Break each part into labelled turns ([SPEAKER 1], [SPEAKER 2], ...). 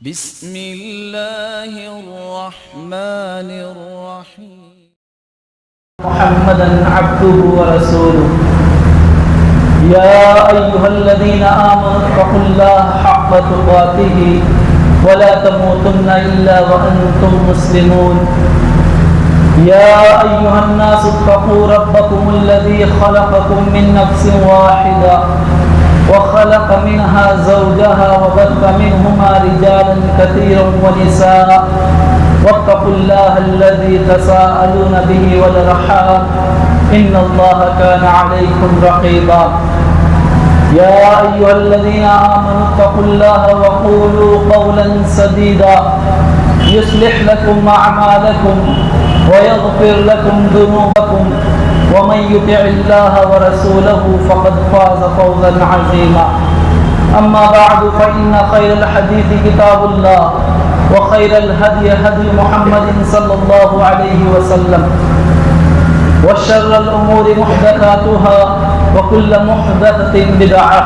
[SPEAKER 1] بسم الله الرحمن الرحيم
[SPEAKER 2] محمدا عبده ورسوله يا أيها الذين آمنوا اتقوا الله حق تقاته ولا تموتن إلا وأنتم مسلمون يا أيها الناس اتقوا ربكم الذي خلقكم من نفس واحدة وخلق منها زوجها وبث منهما رجالا كثيرا ونساء واتقوا الله الذي تساءلون به والأرحام إن الله كان عليكم رقيبا يا أيها الذين آمنوا اتقوا الله وقولوا قولا سديدا يصلح لكم أعمالكم ويغفر لكم ذنوبكم ومن يطع الله ورسوله فقد فاز فوزا عظيما أما بعد فإن خير الحديث كتاب الله وخير الهدي هدي محمد صلى الله عليه وسلم وشر الأمور محدثاتها وكل محدثة بدعة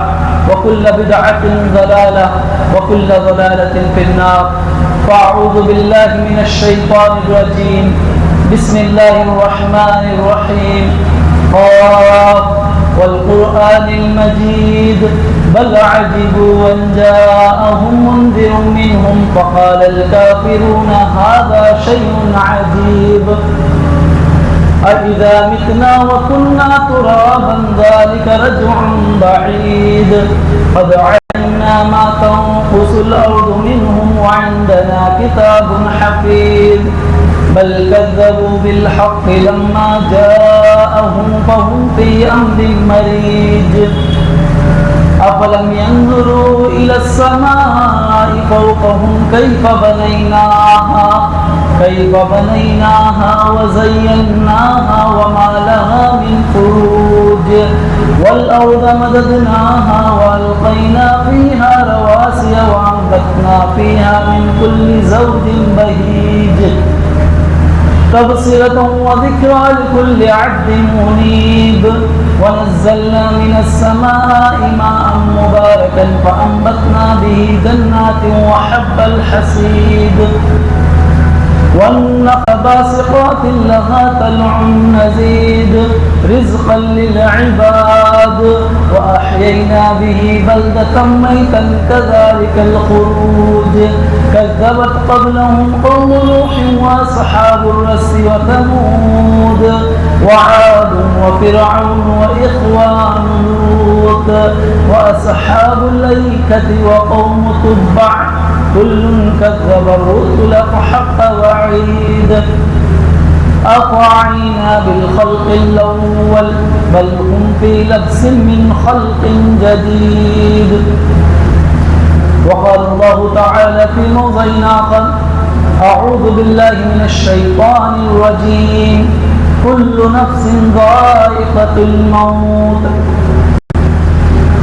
[SPEAKER 2] وكل بدعة ضلالة وكل ضلالة في النار فأعوذ بالله من الشيطان الرجيم بسم الله الرحمن الرحيم قاف والقرآن المجيد بل عجبوا أن جاءهم منذر منهم فقال الكافرون هذا شيء عجيب أإذا متنا وكنا ترابا ذلك رجع بعيد قد علمنا ما تنقص الأرض منهم وعندنا كتاب حفيظ بل كذبوا بالحق لما جاءهم فهم في أمر مريج أفلم ينظروا إلى السماء فوقهم كيف بنيناها وزيناها وما لها من فروج والأرض مددناها وألقينا فيها رواسي وأنبتنا فيها من كل زوج بهيج تبصرة وذكرى لكل عبد منيب ونزلنا من السماء ماء مباركا فأنبتنا به جنات وحب الحصيد والنخل باسقات لها طلع نضيد رزقا للعباد وأحيينا به بلدة ميتا كذلك الخروج كذبت قبلهم قوم نوح وأصحاب الرس وثمود وعاد وفرعون وإخوان لوط وأصحاب الأيكة وقوم تبع كل كذب الرسل فحق وعيد أفعينا بالخلق الأول بل هم في لبس من خلق جديد وقال الله تعالى في موضع آخر أعوذ بالله من الشيطان الرجيم كل نفس ذائقة الموت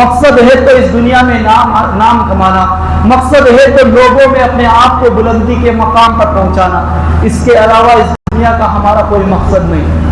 [SPEAKER 2] مقصد ہے تو اس دنیا میں نام کمانا، مقصد ہے تو لوگوں میں اپنے آپ کو بلندی کے مقام پر پہنچانا، اس کے علاوہ اس دنیا کا ہمارا کوئی مقصد نہیں۔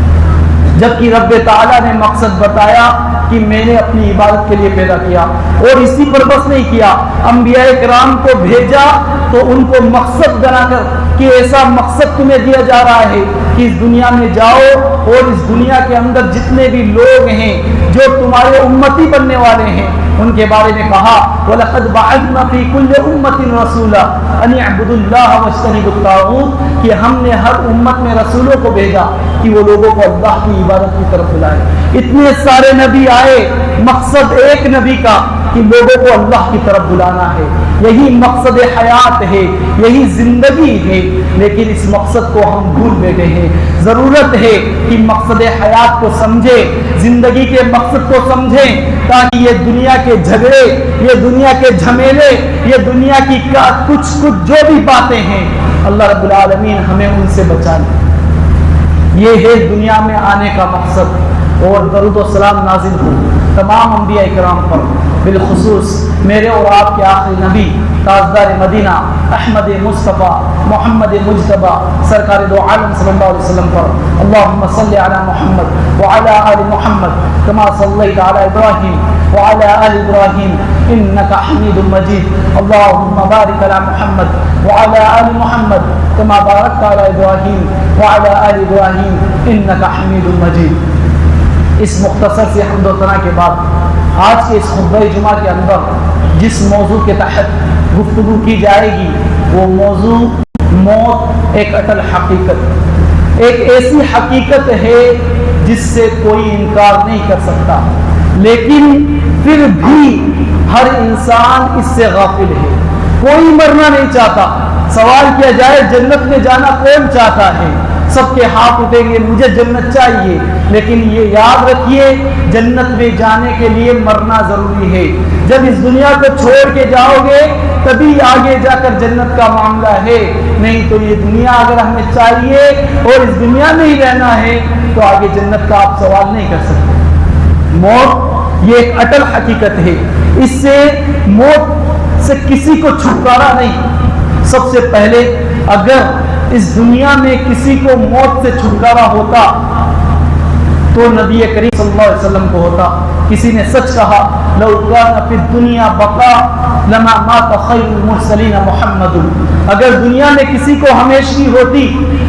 [SPEAKER 2] جبکہ رب تعالیٰ نے مقصد بتایا کہ میں نے اپنی عبادت کے لیے پیدا کیا، اور اسی پر بس نہیں کیا، انبیاء کرام کو بھیجا تو ان کو مقصد بنا کر کہ ایسا مقصد تمہیں دیا جا رہا ہے کہ اس دنیا میں جاؤ اور اس دنیا کے اندر جتنے بھی لوگ ہیں جو تمہارے امتی بننے والے ہیں ان کے بارے میں کہا وَلَقَدْ بَعَثْنَا فِي كُلِّ أُمَّةٍ رَسُولًا أَنِ اعْبُدُوا اللَّهَ وَاجْتَنِبُوا الطَّاغُوتَ، کہ ہم نے ہر امت میں رسولوں کو بھیجا کہ وہ لوگوں کو اللہ کی عبادت کی طرف بلائے۔ اتنے سارے نبی آئے، مقصد ایک نبی کا کہ لوگوں کو اللہ کی طرف بلانا ہے، یہی مقصد حیات ہے، یہی زندگی ہے، لیکن اس مقصد کو ہم بھول بیٹھے ہیں۔ ضرورت ہے کہ مقصد حیات کو سمجھیں، زندگی کے مقصد کو سمجھیں، تاکہ یہ دنیا کے جھگڑے، یہ دنیا کے جھمیلے، یہ دنیا کی کچھ جو بھی باتیں ہیں، اللہ رب العالمین ہمیں ان سے بچا لے۔ یہ ہے دنیا میں آنے کا مقصد، اور درود و سلام نازل ہو تمام انبیاء کرام پر، بالخصوص میرے اور آپ کے آخری نبی تاجدار مدینہ احمد مصطفیٰ محمد مجتبی سرکار دو عالم صلی اللہ علیہ وسلم پر۔ اللہم صلی علی محمد وعلی آل محمد کما صلیت علی ابراہیم وعلی آل ابراہیم انکا حمید مجید۔ اللہم بارک علی محمد وعلی آل محمد کما بارکت علی ابراہیم وعلی آل ابراہیم انکا حمید مجید۔ اس مختصر سے حمد و ثنا کے بعد آج کے اس خطبہ جمعہ کے اندر جس موضوع کے تحت گفتگو کی جائے گی وہ موضوع موت ایک اٹل حقیقت، ایک ایسی حقیقت ہے جس سے کوئی انکار نہیں کر سکتا، لیکن پھر بھی ہر انسان اس سے غافل ہے۔ کوئی مرنا نہیں چاہتا۔ سوال کیا جائے جنت میں جانا کون چاہتا ہے، سب کے ہاتھ اٹھیں گے مجھے جنت چاہیے، لیکن یہ یاد رکھیے جنت میں جانے کے لیے مرنا ضروری ہے۔ جب اس دنیا کو چھوڑ کے جاؤ گے تبھی آگے جا کر جنت کا معاملہ ہے، نہیں تو یہ دنیا اگر ہمیں چاہیے اور اس دنیا میں ہی رہنا ہے تو آگے جنت کا آپ سوال نہیں کر سکتے۔ موت یہ ایک اٹل حقیقت ہے، اس سے موت سے کسی کو چھٹکارا نہیں۔ سب سے پہلے اگر اس دنیا میں کسی کو موت سے چھٹکارا ہوتا تو نبی کریم صلی اللہ علیہ وسلم کو ہوتا۔ کسی نے سچ کہا لو کان فی الدنیا بقاء لما مات خیر المرسلین محمد، اگر دنیا میں کسی کو ہمیشگی ہوتی،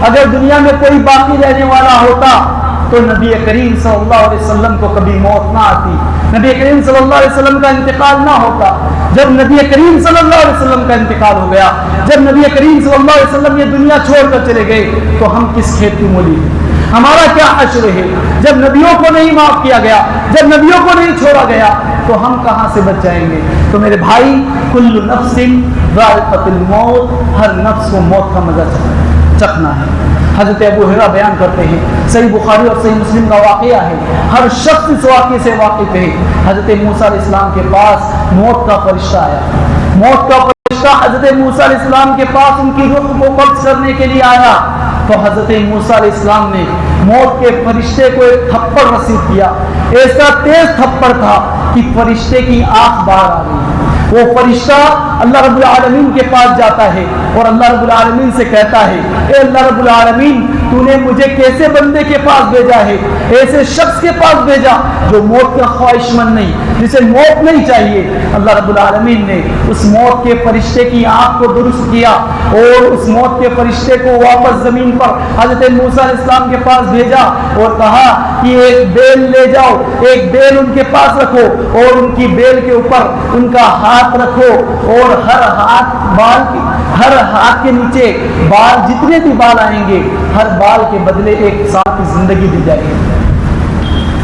[SPEAKER 2] اگر دنیا میں کوئی باقی رہنے والا ہوتا تو نبی کریم صلی اللہ علیہ وسلم کو کبھی موت نہ آتی، نبی کریم صلی اللہ علیہ وسلم کا انتقال نہ ہوتا۔ جب نبی کریم صلی اللہ علیہ وسلم کا انتقال ہو گیا، جب نبی کریم صلی اللہ علیہ وسلم یہ دنیا چھوڑ کر چلے گئے تو ہم کس کھیت کی مولی ہیں؟ ہمارا کیا حشر ہے؟ جب نبیوں کو نہیں معاف کیا گیا، جب نبیوں کو نہیں چھوڑا گیا تو ہم کہاں سے بچ جائیں گے؟ تو میرے بھائی کل نفس ذائقۃ الموت، ہر نفس کو موت کا مزہ چکھنا ہے۔ حضرت ابو ہریرہ بیان کرتے ہیں، صحیح بخاری اور صحیح مسلم کا واقعہ ہے، ہر شخص اس واقعے سے واقف ہے۔ حضرت موسیٰ علیہ السلام کے پاس موت کا فرشتہ آیا، موت کا فرشتہ حضرت موسیٰ علیہ السلام کے پاس ان کی روح کو قبض کرنے کے لیے آیا تو حضرت موسیٰ علیہ السلام نے موت کے فرشتے کو ایک تھپڑ رسید کیا، ایسا تیز تھپڑ تھا کہ فرشتے کی آنکھ باہر آ گئی۔ وہ فرشتہ اللہ رب العالمین کے پاس جاتا ہے اور اللہ رب العالمین سے کہتا ہے اے اللہ رب العالمین تو نے مجھے کیسے بندے کے پاس بھیجا ہے، ایسے شخص کے پاس بھیجا جو موت کا خواہش مند نہیں، جسے موت نہیں چاہیے۔ اللہ رب العالمین نے اس موت کے فرشتے کی آنکھ کو درست کیا اور اس موت کے فرشتے کو واپس زمین پر حضرت موسیٰ علیہ السلام کے پاس بھیجا اور کہا کہ ایک بیل لے جاؤ، ایک بیل ان کے پاس رکھو اور ان کی بیل کے اوپر ان کا ہاتھ رکھو اور ہر ہاتھ کے نیچے بال جتنے بھی بال آئیں گے ہر بال کے بدلے ایک سال کی زندگی دی جائے گی۔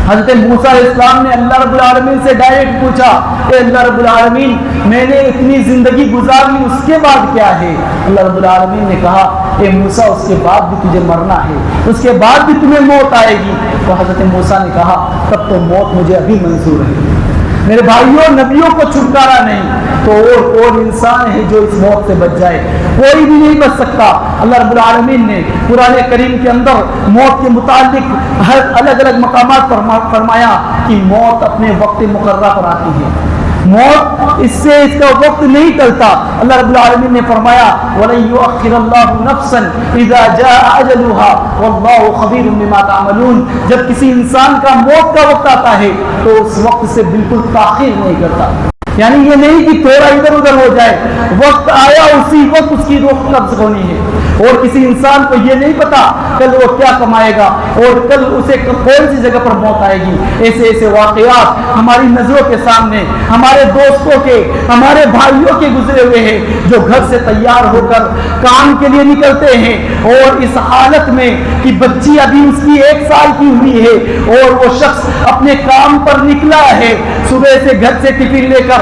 [SPEAKER 2] حضرت موسیٰ علیہ السلام نے اللہ رب العالمین سے ڈائریکٹ پوچھا اے اللہ رب العالمین میں نے اتنی زندگی گزار لی اس کے بعد کیا ہے؟ اللہ رب العالمین نے کہا اے موسیٰ اس کے بعد بھی تجھے مرنا ہے، اس کے بعد بھی تمہیں موت آئے گی۔ تو حضرت موسیٰ نے کہا تب تو موت مجھے ابھی منظور ہے۔ میرے بھائیوں نبیوں کو چھٹکارا نہیں تو اور کون انسان ہے جو اس موت سے بچ جائے؟ کوئی بھی نہیں بچ سکتا۔ اللہ رب العالمین نے قرآن کریم کے اندر موت کے متعلق ہر الگ الگ مقامات پر فرمایا کہ موت اپنے وقت مقررہ پر آتی ہے، موت اس سے اس کا وقت نہیں ٹلتا۔ اللہ رب العالمین نے فرمایا وَلَن يُؤَخِّرَ اللَّهُ نَفْسًا إِذَا جَاءَ أَجَلُهَا وَاللَّهُ خَبِيرٌ بِمَا تَعْمَلُونَ، جب کسی انسان کا موت کا وقت آتا ہے تو اس وقت سے بالکل تاخیر نہیں کرتا، یعنی یہ نہیں کہ تھوڑا ادھر ادھر ہو جائے، وقت آیا اسی وقت اس کی روح قبض ہونی ہے۔ اور کسی انسان کو یہ نہیں پتا کل وہ کیا کمائے گا اور کل اسے کون سی جگہ پر موت آئے گی۔ ایسے ایسے واقعات ہماری نظروں کے سامنے ہمارے دوستوں کے، ہمارے بھائیوں کے گزرے ہوئے ہیں جو گھر سے تیار ہو کر کام کے لیے نکلتے ہیں اور اس حالت میں کہ بچی ابھی اس کی 1 سال کی ہوئی ہے اور وہ شخص اپنے کام پر نکلا ہے، صبح سے گھر سے ٹفن لے کر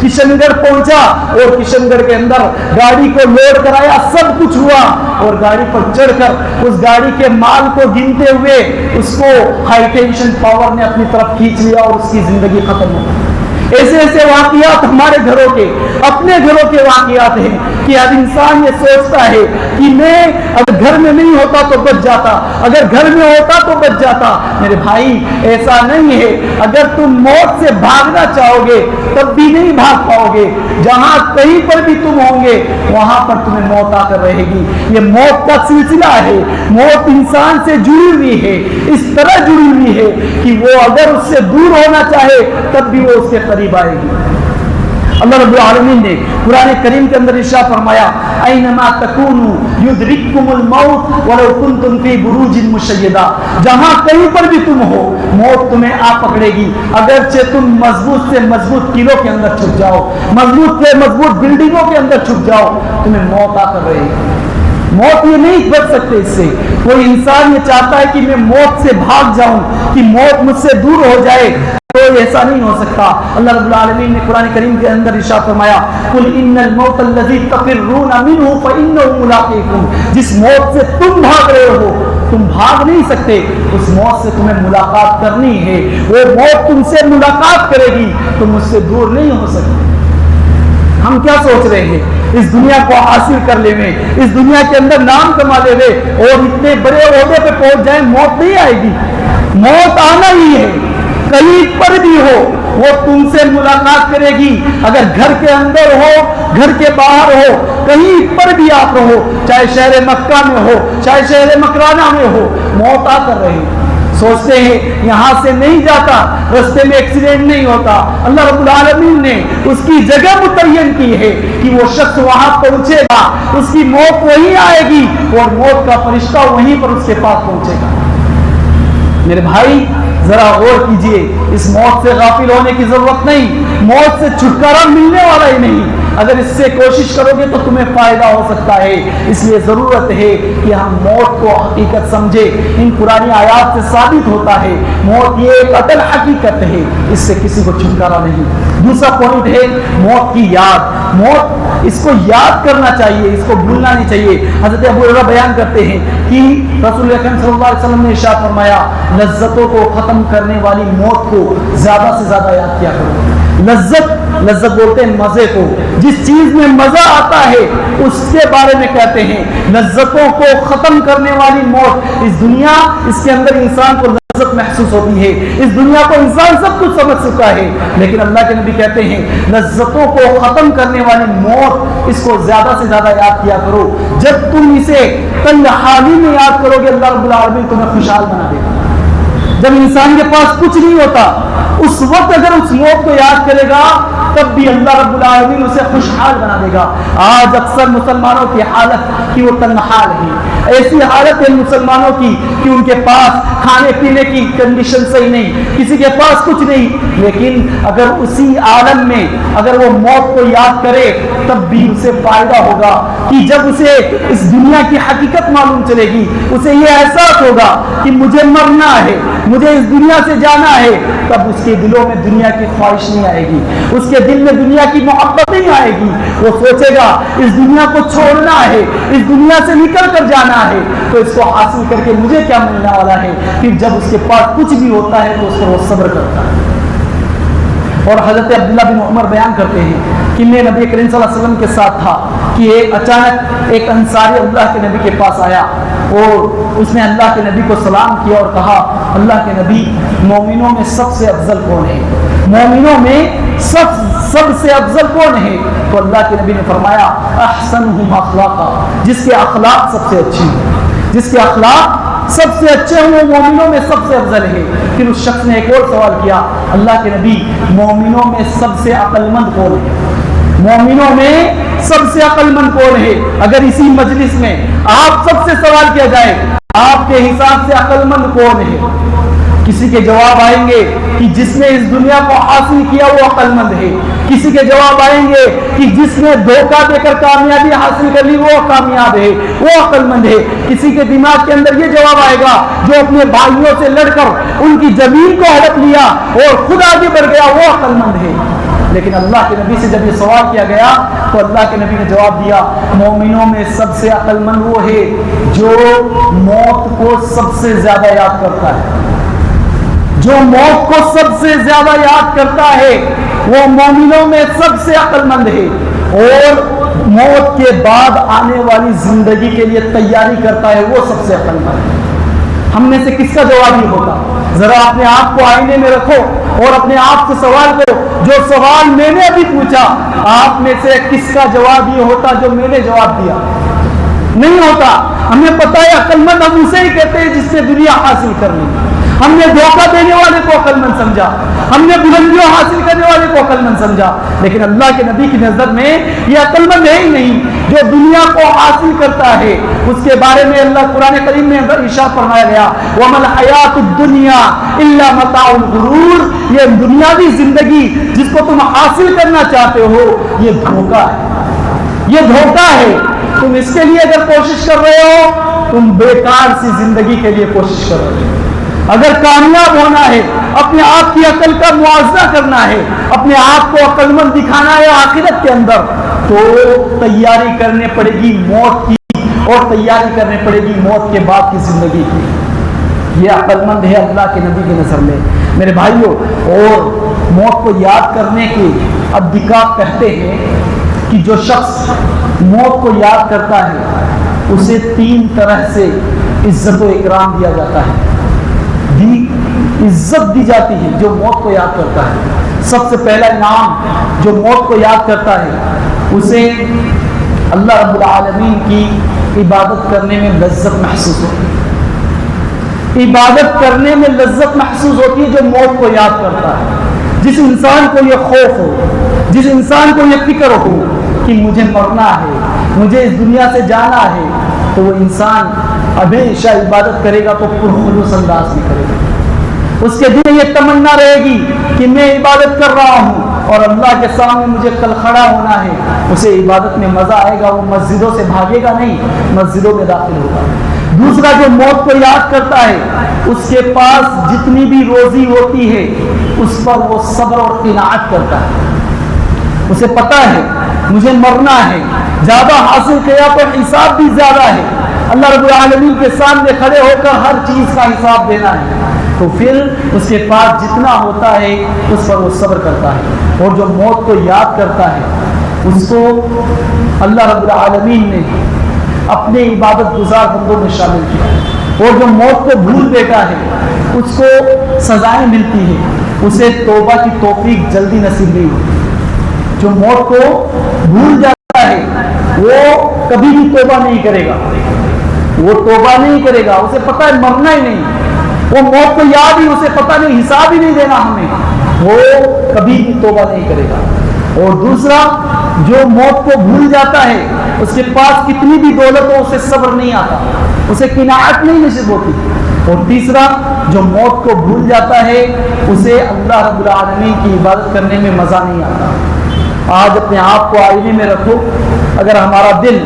[SPEAKER 2] کشن گڑھ پہنچا اور کشن گڑھ کے اندر گاڑی کو لوڈ کرایا، سب کچھ ہوا اور گاڑی پر چڑھ کر اس گاڑی کے مال کو گنتے ہوئے اس کو ہائی ٹینشن پاور نے اپنی طرف کھینچ لیا اور اس کی زندگی ختم ہو گئی۔ ایسے ایسے واقعات ہمارے گھروں کے، اپنے گھروں کے واقعات ہیں کہ اب انسان یہ سوچتا ہے کہ میں اگر گھر میں نہیں ہوتا تو بچ جاتا، اگر گھر میں ہوتا تو بچ جاتا۔ میرے بھائی ایسا نہیں ہے، اگر تم موت سے بھاگنا چاہو گے تب بھی نہیں بھاگ پاؤ گے، جہاں کہیں پر بھی تم ہوں گے وہاں پر تمہیں موت آ کر رہے گی۔ یہ موت کا سلسلہ ہے، موت انسان سے جڑی ہوئی ہے، اس طرح جڑی ہوئی ہے کہ وہ اگر اس سے دور ہونا چاہے تب بھی وہ اس کے قریب آئے گی۔ اللہ رب العالمین نے قرآن کریم کے اندر ارشاد فرمایا اینما تکونوا یدرککم الموت ولو کنتم فی بروج مشیدہ، جہاں کہیں پر بھی تم ہو موت تمہیں آ پکڑے گی، اگرچہ تم مضبوط سے مضبوط قلعوں کے اندر چھپ جاؤ، مضبوط سے مضبوط بلڈنگوں کے اندر چھپ جاؤ، تمہیں موت آ کر رہے گی۔ موت یہ نہیں بچ سکتے اس سے۔ کوئی انسان یہ چاہتا ہے کہ میں موت سے بھاگ جاؤں، کہ موت مجھ سے دور ہو جائے، تو ایسا نہیں ہو سکتا۔ اللہ رب العالمین نے قرآن کریم کے اندر ارشاد فرمایا قل ان الموت الذی تفرون منہ فانہ ملاقیکم، جس موت سے تم بھاگ رہے ہو تم بھاگ نہیں سکتے، اس موت سے تمہیں ملاقات کرنی ہے، وہ موت تم سے ملاقات کرے گی، تم اس سے دور نہیں ہو سکتے۔ ہم کیا سوچ رہے ہیں اس دنیا کو حاصل کر لے میں، اس دنیا کے اندر نام کما لے میں اور اتنے بڑے عہدے پہ پہنچ جائیں، موت نہیں آئے گی، موت آنا ہی ہے، کہیں پر بھی ہو وہ تم سے ملاقات کرے گی۔ اگر گھر کے اندر ہو، گھر کے باہر ہو، کہیں پر بھی آپ رہو، چاہے شہر مکہ میں ہو، چاہے شہر مکرانہ میں ہو، موت آ کر رہے گی۔ سوچتے ہیں یہاں سے نہیں جاتا، رستے میں ایکسیڈنٹ نہیں ہوتا، اللہ رب العالمین نے اس کی جگہ متعین کی ہے کہ وہ شخص وہاں پہنچے گا، اس کی موت وہیں آئے گی اور موت کا فرشتہ وہیں پر اس کے پاس پہنچے گا۔ میرے بھائی ذرا غور کیجئے، اس موت سے غافل ہونے کی ضرورت نہیں، موت سے چھٹکارا ملنے والا ہی نہیں، اگر اس سے کوشش کرو گے تو تمہیں فائدہ ہو سکتا ہے۔ اس لیے ضرورت ہے کہ ہم موت کو حقیقت سمجھے، ان پرانی آیات سے ثابت ہوتا ہے موت یہ ایک اٹل حقیقت ہے، اس سے کسی کو چھٹکارا نہیں۔ دوسرا پوائنٹ ہے موت کی یاد، موت اس کو یاد کرنا چاہیے، اس کو بھولنا نہیں چاہیے۔ حضرت ابو ہریرہ بیان کرتے ہیں کہ رسول اکرم صلی اللہ علیہ وسلم نے ارشاد فرمایا لذتوں کو ختم کرنے والی موت کو زیادہ سے زیادہ یاد کیا کرو۔ لذت بولتے ہیں مزے کو، جس چیز میں مزہ آتا ہے اس کے بارے میں کہتے ہیں۔ لذتوں کو ختم کرنے والی موت، اس دنیا اس کے اندر انسان کو لذت محسوس ہوتی ہے، اس دنیا کو انسان سب کچھ سمجھ چکا ہے، لیکن اللہ کے نبی کہتے ہیں لذتوں کو ختم کرنے والی موت، اس کو زیادہ سے زیادہ یاد کیا کرو۔ جب تم اسے تنہائی میں یاد کرو گے اللہ رب العالمین تمہیں خوشحال بنا دے گا۔ جب انسان کے پاس کچھ نہیں ہوتا اس وقت اگر اس موت کو یاد کرے گا تب بھی اللہ رب العالمین اسے خوشحال بنا دے گا۔ آج اکثر مسلمانوں کی حالت کہ وہ تنہا رہی، ایسی حالت ہے مسلمانوں کی کہ ان کے پاس کھانے پینے کی کنڈیشن صحیح نہیں، کسی کے پاس کچھ نہیں، لیکن اگر اسی عالم میں اگر وہ موت کو یاد کرے تب بھی اسے فائدہ ہوگا کہ جب اسے اس دنیا کی حقیقت معلوم چلے گی، اسے یہ احساس ہوگا کہ مجھے مرنا ہے، مجھے اس دنیا سے جانا ہے، تب اس کے دلوں میں دنیا کی خواہش نہیں آئے گی، اس کے دل میں دنیا کی محبت نہیں آئے گی۔ وہ سوچے گا اس دنیا کو چھوڑنا ہے، اس دنیا سے نکل کر جانا ہے، تو اس کو حاصل کر کے مجھے کیا ملنے والا ہے۔ پھر جب اس کے پاس کچھ بھی ہوتا ہے تو اس پر وہ صبر کرتا ہے۔ اور حضرت عبداللہ بن عمر بیان کرتے ہیں کہ میں نبی کریم صلی اللہ علیہ وسلم کے ساتھ تھا کہ اچانک ایک انصاری اللہ کے نبی کے پاس آیا اور اس نے اللہ کے نبی کو سلام کیا اور کہا اللہ کے نبی مومنوں میں سب سے افضل کون ہے؟ مومنوں میں سب سے افضل کون ہے؟ تو اللہ کے نبی نے فرمایا احسنہم اخلاقا، جس کے اخلاق سب سے اچھی ہیں، جس کے اخلاق سب سے اچھے ہیں وہ مومنوں میں سب سے افضل ہے۔ پھر اس شخص نے ایک اور سوال کیا اللہ کے نبی مومنوں میں سب سے عقل مند کون ہے؟ مومنوں میں سب سے عقل مند کون ہے؟ اگر اسی مجلس میں آپ سب سے سوال کیا جائے آپ کے حساب سے عقل مند کون ہے؟ کسی کے جواب آئیں گے کہ جس نے اس دنیا کو حاصل کیا وہ عقل مند ہے، کسی کے جواب آئیں گے کہ جس نے دھوکہ دے کر کامیابی حاصل کر لی وہ کامیاب ہے، وہ عقل مند ہے، کسی کے دماغ کے اندر یہ جواب آئے گا جو اپنے بھائیوں سے لڑ کر ان کی زمین کو ہڑپ لیا اور خود آگے بڑھ گیا وہ عقل مند ہے۔ لیکن اللہ کے نبی سے جب یہ سوال کیا گیا تو اللہ کے نبی نے جواب دیا مومنوں میں سب سے عقل مند وہ ہے جو موت کو سب سے زیادہ یاد کرتا ہے، جو موت کو سب سے زیادہ یاد کرتا ہے وہ مومنوں میں سب سے عقل مند ہے، اور موت کے بعد آنے والی زندگی کے لیے تیاری کرتا ہے وہ سب سے عقل مند ہے۔ ہم میں سے کس کا جواب یہ ہوگا؟ ذرا اپنے آپ کو آئینے میں رکھو اور اپنے آپ سے سوال کرو جو سوال میں نے ابھی پوچھا آپ میں سے کس کا جواب یہ ہوتا جو میں نے جواب دیا؟ نہیں ہوتا۔ ہمیں پتہ ہے عقل مند ہم اسے ہی کہتے ہیں جس نے دنیا حاصل کر لی۔ ہم نے دھوکہ دینے والے کو عقل مند سمجھا، ہم نے بلندیوں حاصل کرنے والے کو عقل مند سمجھا، لیکن اللہ کے نبی کی نظر میں یہ عقل مند ہے ہی نہیں جو دنیا کو حاصل کرتا ہے۔ اس کے بارے میں اللہ قرآن کریم میں ارشاد فرمایا گیا وَمَا الْحَيَاةُ الدُّنْيَا إِلَّا مَتَاعُ الْغُرُورِ، یہ دنیاوی زندگی جس کو تم حاصل کرنا چاہتے ہو یہ دھوکہ ہے، یہ دھوکہ ہے۔ تم اس کے لیے اگر کوشش کر رہے ہو تم بیکار سی زندگی کے لیے کوشش کر رہے ہو۔ اگر کامیاب ہونا ہے اپنے آپ کی عقل کا موازنہ کرنا ہے، اپنے آپ کو عقل مند دکھانا ہے آخرت کے اندر تو تیاری کرنے پڑے گی موت کی، اور تیاری کرنے پڑے گی موت کے بعد کی زندگی کی۔ یہ عقل مند ہے اللہ کے نبی کی نظر میں میرے بھائیوں۔ اور موت کو یاد کرنے کے ادکار کہتے ہیں کہ جو شخص موت کو یاد کرتا ہے اسے 3 طرح سے عزت و اکرام دیا جاتا ہے، عزت دی جاتی ہے جو موت کو یاد کرتا ہے۔ سب سے پہلا انعام جو موت کو یاد کرتا ہے اسے اللہ رب العالمین کی عبادت کرنے میں لذت محسوس ہوتی ہے، عبادت کرنے میں لذت محسوس ہوتی ہے جو موت کو یاد کرتا ہے۔ جس انسان کو یہ خوف ہو، جس انسان کو یہ فکر ہو کہ مجھے مرنا ہے، مجھے اس دنیا سے جانا ہے، تو وہ انسان ہمیشہ عبادت کرے گا تو پرخلوص انداز میں کرے گا۔ اس کے دل میں یہ تمنا رہے گی کہ میں عبادت کر رہا ہوں اور اللہ کے سامنے مجھے کل کھڑا ہونا ہے، اسے عبادت میں مزہ آئے گا، وہ مسجدوں سے بھاگے گا نہیں، مسجدوں میں داخل ہوگا۔ دوسرا جو موت کو یاد کرتا ہے اس کے پاس جتنی بھی روزی ہوتی ہے اس پر وہ صبر اور قناعت کرتا ہے۔ اسے پتہ ہے مجھے مرنا ہے، زیادہ حاصل کیا تو حساب بھی زیادہ ہے، اللہ رب العالمین کے سامنے کھڑے ہو کر ہر چیز کا حساب دینا ہے، تو پھر اس کے پاس جتنا ہوتا ہے اس پر وہ صبر کرتا ہے۔ اور جو موت کو یاد کرتا ہے اس کو اللہ رب العالمین نے اپنے عبادت گزار بندوں میں شامل کیا، اور جو موت کو بھول دیتا ہے اس کو سزائیں ملتی ہیں، اسے توبہ کی توفیق جلدی نصیب نہیں ہوتی۔ جو موت کو بھول جاتا ہے وہ کبھی بھی توبہ نہیں کرے گا، وہ توبہ نہیں کرے گا، اسے پتہ ہے مرنا ہی نہیں، وہ موت کو یاد ہی، اسے پتہ نہیں حساب ہی نہیں دینا ہمیں، وہ کبھی بھی توبہ نہیں کرے گا۔ اور دوسرا جو موت کو بھول جاتا ہے اس کے پاس کتنی بھی دولت ہو اسے صبر نہیں آتا، اسے قناعت نہیں نصیب ہوتی۔ اور تیسرا جو موت کو بھول جاتا ہے اسے اللہ رب العالمین کی عبادت کرنے میں مزہ نہیں آتا۔ آج اپنے آپ کو آئینے میں رکھو، اگر ہمارا دل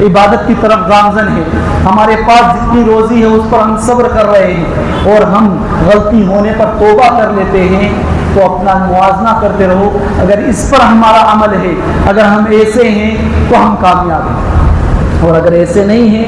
[SPEAKER 2] عبادت کی طرف گامزن ہے، ہمارے پاس جتنی روزی ہے اس پر ہم صبر کر رہے ہیں اور ہم غلطی ہونے پر توبہ کر لیتے ہیں تو اپنا موازنہ کرتے رہو، اگر اس پر ہمارا عمل ہے، اگر ہم ایسے ہیں تو ہم کامیاب ہیں، اور اگر ایسے نہیں ہیں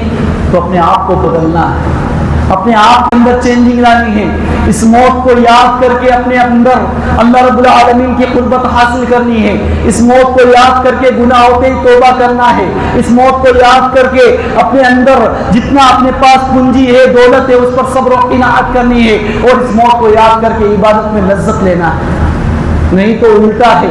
[SPEAKER 2] تو اپنے آپ کو بدلنا ہے، اپنے آپ کے اندر چینجنگ لانی ہے، اس موت کو یاد کر کے اپنے اندر اللہ رب العالمین کی قربت حاصل کرنی ہے، اس موت کو یاد کر کے گناہوں پہ توبہ کرنا ہے، اس موت کو یاد کر کے اپنے اندر جتنا اپنے پاس پونجی ہے، دولت ہے، اس پر صبر و قناعت کرنی ہے، اور اس موت کو یاد کر کے عبادت میں لذت لینا ہے۔ نہیں تو الٹا ہے،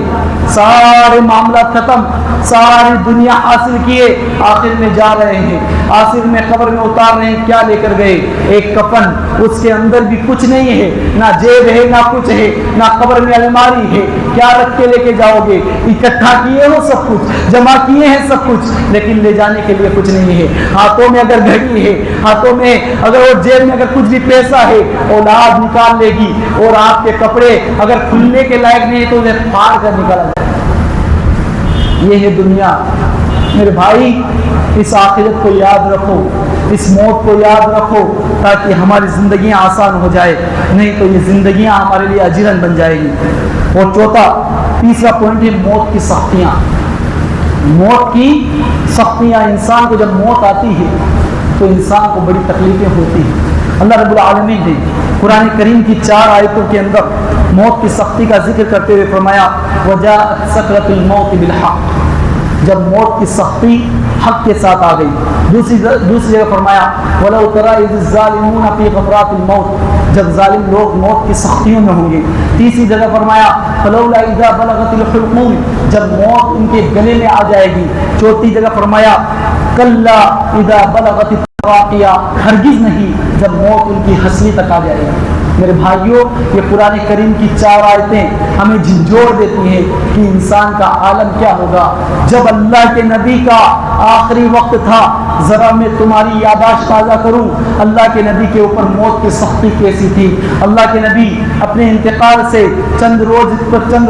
[SPEAKER 2] سارے معاملات ختم، ساری دنیا حاصل کیے، آخر میں جا رہے ہیں، آخر میں قبر میں اتار رہے ہیں، کیا لے کر گئے؟ ایک کفن، اس کے اندر بھی کچھ نہیں ہے، نہ جیب ہے نہ کچھ ہے، نہ قبر میں الماری ہے، کیا رکھ کے لے کے جاؤ گے؟ اکٹھا کیے ہو سب کچھ، جمع کیے ہیں سب کچھ، لیکن لے جانے کے لیے کچھ نہیں ہے۔ ہاتھوں میں اگر گھڑی ہے، ہاتھوں میں اگر اور جیب میں اگر کچھ بھی پیسہ ہے، اولاد نکال لے گی، اور آپ کے کپڑے اگر کھلنے کے لائق نہیں تو انہیں پھاڑ کر نکالا جائے۔ یہ ہے دنیا۔ میرے بھائی، اس آخرت کو یاد رکھو، اس موت کو یاد رکھو، تاکہ ہماری زندگیاں آسان ہو جائے، نہیں تو یہ زندگیاں ہمارے لیے اجرن بن جائے گی۔ اور چوتھا، تیسرا پوائنٹ ہے موت کی سختیاں۔ موت کی سختیاں، انسان کو جب موت آتی ہے تو انسان کو بڑی تکلیفیں ہوتی ہیں۔ اللہ رب العالمین نے قرآن کریم کی 4 آیتوں کے اندر موت کی سختی کا ذکر کرتے ہوئے فرمایا وَجَاءَتْ سَكْرَةُ الْمَوْتِ بِالْحَقِّ، جب موت کی سختی حق کے ساتھ آ گئی۔ دوسری جگہ فرمایا وَلَوْ تَرَىٰ إِذِ الظَّالِمُونَ فِي غَمرَاتِ الْمَوْتِ، جب ظالم لوگ موت کی سختیوں میں ہوں گے۔ تیسری جگہ فرمایا فَلَوْلَا إِذَا بَلَغَتِ الْحُلْقُومِ، جب موت ان کے گلے میں آ جائے گی۔ چوتھی جگہ فرمایا كَلَّا إِذَا بَلَغَتِ التَّرَاقِيَ، ہرگز نہیں جب موت ان کی ہنسلی تک آ جائے گی۔ میرے بھائیوں، یہ قرآن کریم کی 4 آیتیں ہمیں جھنجھوڑ دیتی ہیں کہ انسان کا عالم کیا ہوگا۔ جب اللہ کے نبی کا آخری وقت تھا، ذرا میں تمہاری یادداشت تازہ کروں، اللہ کے نبی کے اوپر موت کی سختی کیسی تھی۔ اللہ کے نبی اپنے انتقال سے چند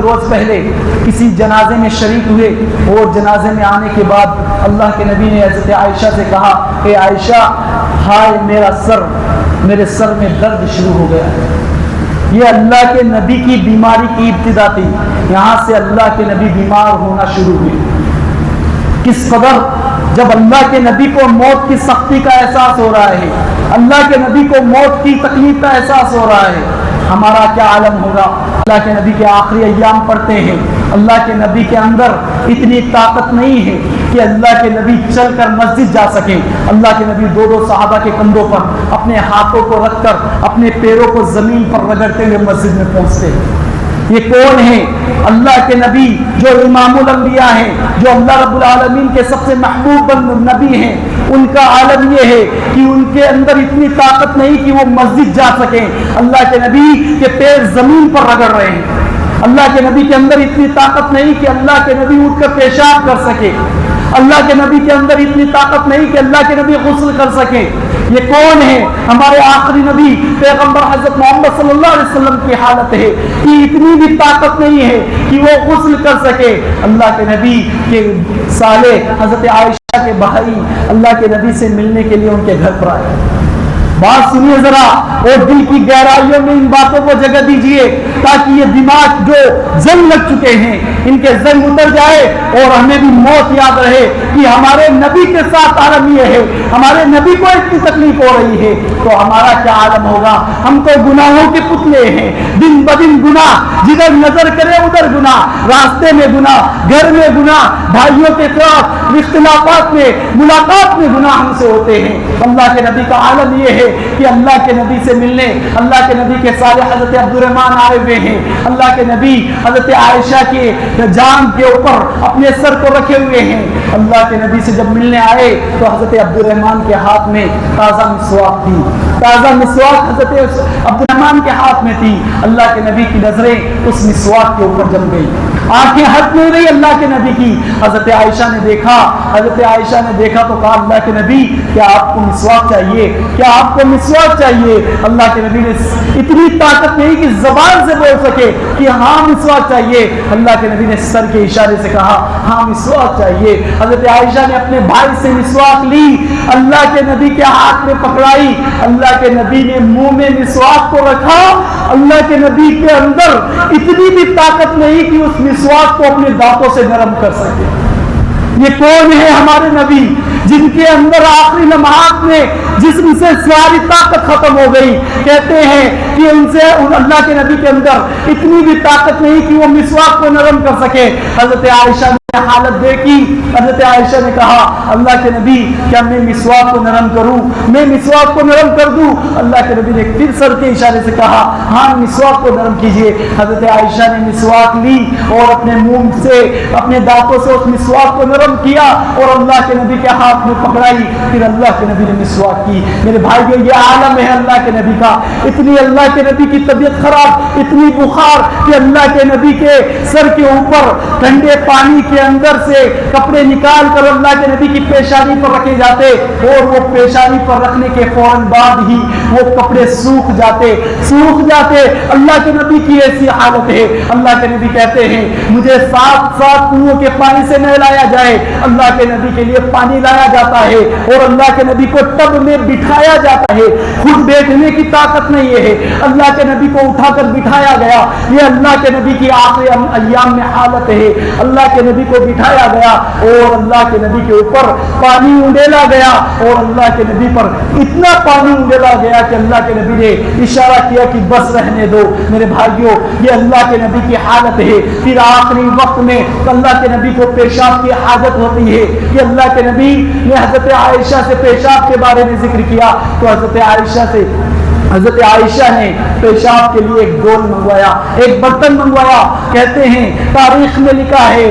[SPEAKER 2] روز پہلے کسی جنازے میں شریک ہوئے، اور جنازے میں آنے کے بعد اللہ کے نبی نے حضرت عائشہ سے کہا، اے عائشہ، ہائے میرے سر میں درد شروع ہو گیا ہے۔ یہ اللہ کے نبی کی بیماری کی ابتدا تھی، یہاں سے اللہ کے نبی بیمار ہونا شروع ہوئے۔ کس قدر جب اللہ کے نبی کو موت کی سختی کا احساس ہو رہا ہے، اللہ کے نبی کو موت کی تکلیف کا احساس ہو رہا ہے، ہمارا کیا عالم ہوگا۔ اللہ کے نبی کے آخری ایام پڑھتے ہیں، اللہ کے نبی کے اندر اتنی طاقت نہیں ہے کہ اللہ کے نبی چل کر مسجد جا سکیں۔ اللہ کے نبی 2 صحابہ کے کندھوں پر اپنے ہاتھوں کو رکھ کر اپنے پیروں کو زمین پر رگڑتے ہوئے مسجد میں پہنچتے ہیں۔ یہ کون ہے؟ اللہ کے نبی جو امام الانبیاء ہیں، جو اللہ رب العالمین کے سب سے محبوب نبی ہیں۔ ان کا عالم یہ ہے کہ ان کے اندر اتنی طاقت نہیں کہ وہ مسجد جا سکیں۔ اللہ کے نبی کے پیر زمین پر رگڑ رہے ہیں۔ اللہ کے نبی کے اندر اتنی طاقت نہیں کہ اللہ کے نبی اٹھ کر پیشاب کر سکے۔ اللہ کے نبی کے اندر اتنی طاقت نہیں کہ اللہ کے نبی غسل کر سکے۔ یہ کون ہے؟ ہمارے آخری نبی پیغمبر حضرت محمد صلی اللہ علیہ وسلم کی حالت ہے کہ اتنی بھی طاقت نہیں ہے کہ وہ غسل کر سکے۔ اللہ کے نبی کے سالے حضرت عائشہ کے بھائی اللہ کے نبی سے ملنے کے لیے ان کے گھر پر آئے۔ بات سنیے ذرا، اور دل کی گہرائیوں میں ان باتوں کو جگہ دیجیے، تاکہ یہ دماغ جو زنگ لگ چکے ہیں ان کے زنگ اتر جائے، اور ہمیں بھی موت یاد رہے کہ ہمارے نبی کے ساتھ عالم یہ ہے، ہمارے نبی کو اتنی تکلیف ہو رہی ہے تو ہمارا کیا عالم ہوگا۔ ہم تو گناہوں کے پتلے ہیں، دن بدن گناہ، جدھر نظر کرے ادھر گناہ، راستے میں گناہ، گھر میں گناہ، بھائیوں کے ساتھ اختلافات میں، ملاقات میں گناہ ہم سے ہوتے ہیں۔ اللہ کے نبی کا عالم یہ ہے کہ اللہ کے نبی سے ملنے اللہ کے نبی کے سارے حضرت عبد الرحمن آئے ہوئے ہیں۔ اللہ کے نبی حضرت عائشہ کے جان کے اوپر اپنے سر کو رکھے ہوئے ہیں۔ اللہ کے نبی سے جب ملنے آئے تو حضرت عبد الرحمن کے ہاتھ میں تازہ مسواک تھی، تازہ مسواک حضرت عبد الرحمن کے ہاتھ میں تھی۔ اللہ کے نبی کی نظریں اس مسواک کے اوپر جم گئی، آنکھیں ہٹ نہیں رہی اللہ کے نبی کی۔ حضرت عائشہ نے دیکھا تو کہا اللہ کے نبی کیا آپ کو مسواک چاہیے؟ کیا آپ کو مسواک چاہیے؟ اللہ کے نبی نے اتنی طاقت نہیں کہ زبان سے بول سکے کہ ہاں مسواک چاہیے۔ اللہ کے نبی نے سر کے اشارے سے کہا ہاں مسواک چاہیے۔ حضرت عائشہ نے اپنے بھائی سے مسواک لی، اللہ کے نبی کے ہاتھ میں پکڑائی، اللہ کے نبی نے منہ میں مسواک کو رکھا۔ اللہ کے نبی کے اندر اتنی بھی طاقت نہیں کہ اس مسواک کو اپنے دانتوں سے نرم کر سکے۔ یہ کون ہے ہمارے نبی جن کے اندر آخری لمحات میں جسم سے ساری طاقت ختم ہو گئی. کہتے ہیں کہ ان سے اللہ کے نبی کے اندر اتنی بھی طاقت نہیں کہ وہ مسواک کو نرم کر سکے. حضرت عائشہ حالت دیکھی. حضرت عائشہ نے کہا اللہ کے نبی کیا میں مسواک کو نرم کروں, میں مسواک کو نرم کر دوں؟ اللہ کے نبی نے پھر سر کے اشارے سے کہا ہاں مسواک کو نرم کیجئے. حضرت عائشہ نے مسواک لی اور اپنے منہ سے اپنے دانتوں سے اس مسواک کو نرم کیا اور اللہ کے نبی کے ہاتھ میں پکڑائی. پھر اللہ کے نبی نے مسواک کی. میرے بھائیو یہ عالم ہے اللہ کے نبی کا. اتنی اللہ کے نبی کی طبیعت خراب, اتنی بخار کہ اللہ کے نبی کے سر کے اوپر ٹھنڈے پانی کے اندر سے کپڑے نکال کر اللہ کے نبی کی پیشانی پر رکھے جاتے اور وہ پیشانی پر رکھنے کے فوراً بعد ہی وہ کپڑے سوکھ جاتے. اللہ کے نبی کی ایسی حالت ہے. اللہ کے نبی کہتے ہیں مجھے 7 کنویں کے پانی سے نہلایا جائے. اللہ کے نبی کے لیے پانی لایا جاتا ہے اور اللہ کے نبی کو ٹب میں بٹھایا جاتا ہے. خود بیٹھنے کی طاقت نہیں ہے, اللہ کے نبی کو اٹھا کر بٹھایا گیا. یہ اللہ کے نبی کی آخری ایام میں حالت ہے. اللہ کے نبی کو بٹھایا گیا اور اللہ کے نبی کے اوپر پانی انڈیلا گیا اور اللہ کے نبی پر اتنا پانی انڈیلا گیا کہ اللہ کے نبی نے اشارہ کیا کہ بس رہنے دو. میرے بھائیوں یہ اللہ کے نبی کی حالت ہے. پھر آخری وقت میں اللہ کے نبی کو پیشاب کی حاجت ہوتی ہے کہ اللہ کے نبی نے حضرت عائشہ سے پیشاب کے بارے میں ذکر کیا تو حضرت عائشہ نے پیشاب کے لیے ایک ڈول منگوایا, ایک برتن منگوایا. کہتے ہیں تاریخ میں لکھا ہے,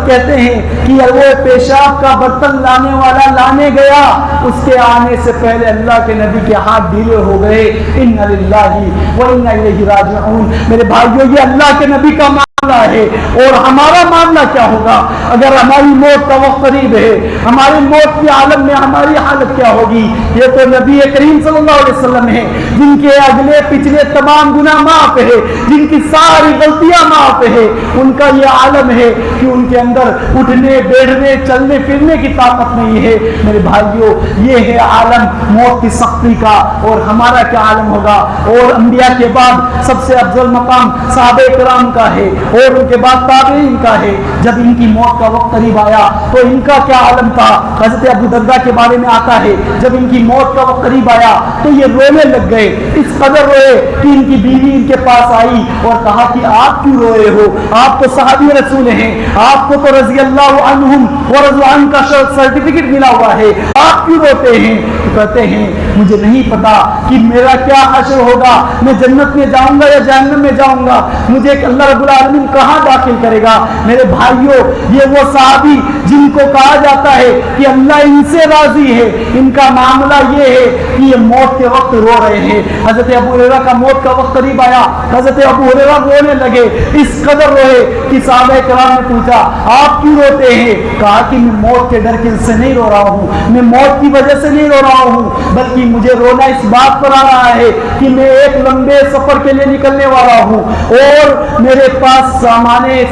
[SPEAKER 2] کہتے ہیں کہ وہ پیشاب کا برتن لانے والا لانے گیا, اس کے آنے سے پہلے اللہ کے نبی کے ہاتھ ڈھیلے ہو گئے. انا للہ و انا الیہ راجعون. میرے بھائیو یہ اللہ کے نبی کا معاملہ ہے اور ہمارا معاملہ کیا ہوگا اگر ہماری موت کا وقت قریب ہے؟ ہماری موت کے عالم میں ہماری حالت کیا ہوگی؟ یہ تو نبی کریم صلی اللہ علیہ وسلم ہے جن کے اگلے پچھلے تمام گناہ معاف ہے, جن کی ساری غلطیاں معاف ہے. ان کا یہ عالم ہے کہ ان کے اندر اٹھنے بیٹھنے چلنے پھرنے کی طاقت نہیں ہے. میرے بھائیوں یہ ہے عالم موت کی سختی کا. اور ہمارا کیا عالم ہوگا؟ اور انبیاء کے بعد سب سے افضل مقام صحابہ کرام کا ہے اور ان کے بعد تابعین کا ہے. جب ان کی موت کا وقت قریب آیا تو ان کا کیا عالم تھا؟ حضرت ابو درداء کے بارے میں آتا ہے جب ان کی موت کا وقت قریب آیا تو یہ رونے لگ گئے. اس قدر روئے کہ ان کی بیوی ان کے پاس آئی اور کہا کہ آپ کیوں روئے ہو؟ آپ تو صحابی رسول ہیں, آپ کو تو رضی اللہ عنہم ورضوا عنہ کا سرٹیفکیٹ ملا ہوا ہے, آپ کیوں روتے ہیں؟ تو کہتے ہیں مجھے نہیں پتا کہ میرا کیا حشر ہوگا, میں جنت میں جاؤں گا یا جہنم میں جاؤں گا, مجھے اللہ رب العالمین کہاں داخل کرے گا. میرے بھائیوں یہ وہ صحابی جن کو کہا جاتا ہے کہ اللہ ان سے راضی ہے, ان کا معاملہ یہ ہے کہ یہ موت کے وقت رو رہے ہیں. حضرت ابو ہریرہ کا موت کا وقت قریب آیا, حضرت ابو ہریرہ رونے لگے, اس قدر روئے کہ صحابہ کرام نے پوچھا آپ کیوں روتے ہیں؟ کہا کہ میں موت کے ڈر سے نہیں رو رہا ہوں, میں موت کی وجہ سے نہیں رو رہا ہوں, بلکہ مجھے رونا اس بات پر آ رہا ہے کہ میں ایک لمبے سفر کے لیے نکلنے والا ہوں اور میرے پاس سامان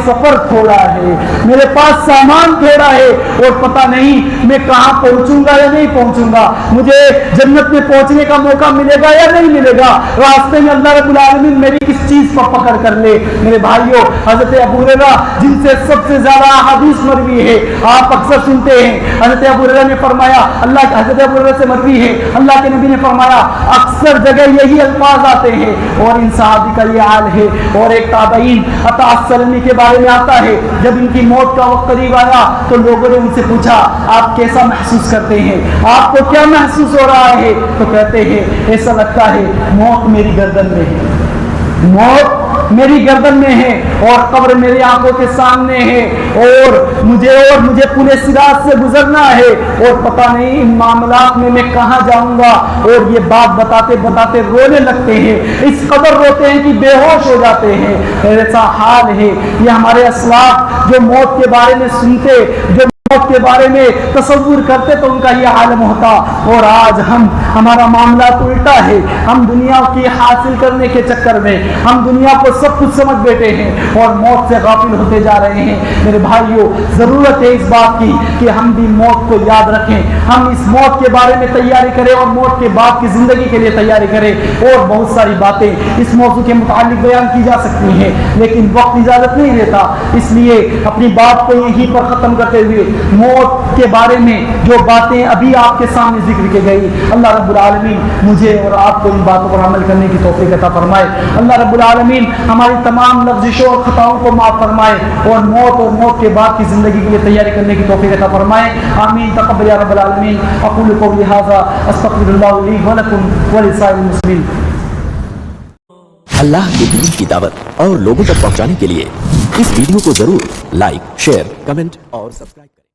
[SPEAKER 2] سفر تھوڑا ہے, میرے پاس سامان تھوڑا ہے اور پتہ نہیں میں کہاں پہنچوں گا یا نہیں پہنچوں گا, مجھے جنت میں پہنچنے کا موقع ملے گا یا نہیں ملے گا, راستے میں اللہ رب العالمین میری کس چیز پر پکڑ کر لے. میرے بھائیوں حضرت ابو ہریرہ جن سے سب سے زیادہ حدیث مروی ہے, آپ اکثر سنتے ہیں, حضرت ابو ہریرہ نے فرمایا, حضرت ابو ہریرہ سے مروی ہے, اللہ کے نبی نے فرمایا اکثر جگہ یہی الفاظ آتے ہیں اور ان صحابی کا یہ حال ہے. اور ایک تابعین عطا السلمی کے بارے میں آتا ہے جب ان کی موت کا وقت قریب آیا تو لوگوں نے ان سے پوچھا آپ کیسا محسوس کرتے ہیں, آپ کو کیا محسوس ہو رہا ہے؟ تو کہتے ہیں ایسا لگتا ہے موت میری گردن میں ہے, موت میری گردن میں ہے اور قبر میری آنکھوں کے سامنے ہے اور مجھے پورے صراط سے گزرنا ہے اور پتہ نہیں ان معاملات میں کہاں جاؤں گا. اور یہ بات بتاتے بتاتے رونے لگتے ہیں, اس قدر روتے ہیں کہ بے ہوش ہو جاتے ہیں. ایسا حال ہے یہ ہمارے اسلاف جو موت کے بارے میں سنتے, جو موت کے بارے میں تصور کرتے تو ان کا یہ عالم ہوتا. اور آج ہمارا معاملہ تو الٹا ہے, ہم دنیا کی حاصل کرنے کے چکر میں ہم دنیا کو سب کچھ سمجھ بیٹھے ہیں اور موت سے غافل ہوتے جا رہے ہیں. میرے بھائیوں ضرورت ہے اس بات کی کہ ہم بھی موت کو یاد رکھیں, ہم اس موت کے بارے میں تیاری کریں اور موت کے بعد کی زندگی کے لیے تیاری کریں. اور بہت ساری باتیں اس موضوع کے متعلق بیان کی جا سکتی ہیں لیکن وقت اجازت نہیں دیتا, اس لیے اپنی بات کو یہیں پر ختم کرتے ہوئے موت کے بارے میں جو باتیں ابھی آپ کے سامنے ذکر کی گئی، اللہ رب العالمین مجھے اور آپ کو ان باتوں پر عمل کرنے کی توفیق عطا فرمائے۔ اللہ رب العالمین ہماری تمام لغزشوں اور خطاؤں کو معاف فرمائے اور موت کے بعد کی زندگی کے لیے تیاری کرنے کی توفیق عطا فرمائے۔ آمین تقبل یا رب العالمین۔ اقول قولی ھذا استغفر اللہ لی ولکم ولسائر المسلمین۔
[SPEAKER 3] اللہ کے دین کی دعوت اور لوگوں تک پہنچانے کے لیے اس ویڈیو کو ضرور لائک، شیئر، کمنٹ اور سبسکرائب کریں۔